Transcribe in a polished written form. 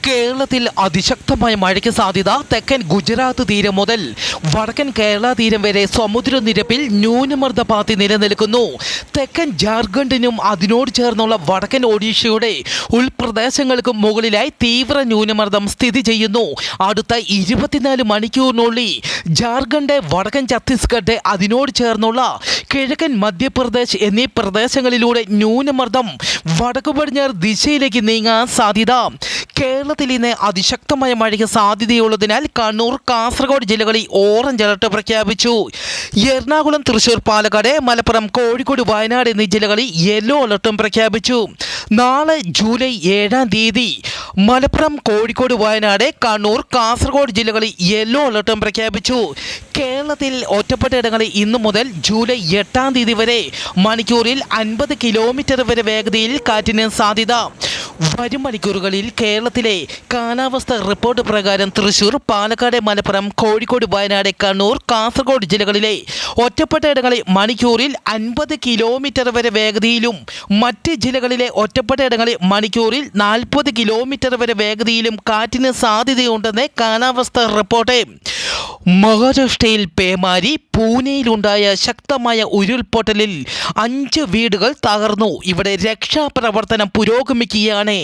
കേരളത്തിൽ അതിശക്തമായ മഴയ്ക്ക് സാധ്യത. തെക്കൻ ഗുജറാത്ത് തീരം മുതൽ വടക്കൻ കേരള തീരം വരെ സമുദ്രനിരപ്പിൽ ന്യൂനമർദ്ദപാത്തി നിലനിൽക്കുന്നു. തെക്കൻ ജാർഖണ്ഡിനും അതിനോട് ചേർന്നുള്ള വടക്കൻ ഒഡീഷയുടെ ഉൾപ്രദേശങ്ങൾക്കും മുകളിലായി തീവ്ര ന്യൂനമർദ്ദം സ്ഥിതി ചെയ്യുന്നു. അടുത്ത 24 മണിക്കൂറിനുള്ളിൽ ജാർഖണ്ഡ്, വടക്കൻ ഛത്തീസ്ഗഡ്, അതിനോട് ചേർന്നുള്ള കിഴക്കൻ മധ്യപ്രദേശ് എന്നീ പ്രദേശങ്ങളിലൂടെ ന്യൂനമർദ്ദം വടക്കു പടിഞ്ഞാറ് ദിശയിലേക്ക് നീങ്ങാൻ സാധ്യത. കേരളത്തിൽ ഇന്ന് അതിശക്തമായ മഴയ്ക്ക് സാധ്യതയുള്ളതിനാൽ കണ്ണൂർ, കാസർഗോഡ് ജില്ലകളിൽ ഓറഞ്ച് അലർട്ട് പ്രഖ്യാപിച്ചു. എറണാകുളം, തൃശൂർ, പാലക്കാട്, മലപ്പുറം, കോഴിക്കോട്, വയനാട് എന്നീ ജില്ലകളിൽ യെല്ലോ അലർട്ടും പ്രഖ്യാപിച്ചു. നാളെ ജൂലൈ 7-ാം തീയതി മലപ്പുറം, കോഴിക്കോട്, വയനാട്, കണ്ണൂർ, കാസർഗോഡ് ജില്ലകളിൽ യെല്ലോ അലർട്ടും പ്രഖ്യാപിച്ചു. കേരളത്തിൽ ഒറ്റപ്പെട്ടയിടങ്ങളിൽ ഇന്നു മുതൽ ജൂലൈ 8-ാം തീയതി വരെ മണിക്കൂറിൽ 50 കിലോമീറ്റർ വരെ വേഗതയിൽ കാറ്റിന് സാധ്യത. വരും മണിക്കൂറുകളിൽ കേരളത്തിലെ കാലാവസ്ഥ റിപ്പോർട്ട് പ്രകാരം തൃശൂർ, പാലക്കാട്, മലപ്പുറം, കോഴിക്കോട്, വയനാട്, കണ്ണൂർ, കാസർഗോഡ് ജില്ലകളിലെ ഒറ്റപ്പെട്ടയിടങ്ങളിൽ മണിക്കൂറിൽ 50 കിലോമീറ്റർ വരെ വേഗതയിലും മറ്റ് ജില്ലകളിലെ ഒറ്റപ്പെട്ടയിടങ്ങളിൽ മണിക്കൂറിൽ 40 കിലോമീറ്റർ വരെ വേഗതയിലും കാറ്റിന് സാധ്യതയുണ്ടെന്ന് കാലാവസ്ഥ റിപ്പോർട്ട്. മഹാരാഷ്ട്രയിൽ പേമാരി, പൂനെയിലുണ്ടായ ശക്തമായ ഉരുൾപൊട്ടലിൽ 5 വീടുകൾ തകർന്നു. ഇവിടെ രക്ഷാപ്രവർത്തനം പുരോഗമിക്കുകയാണ്.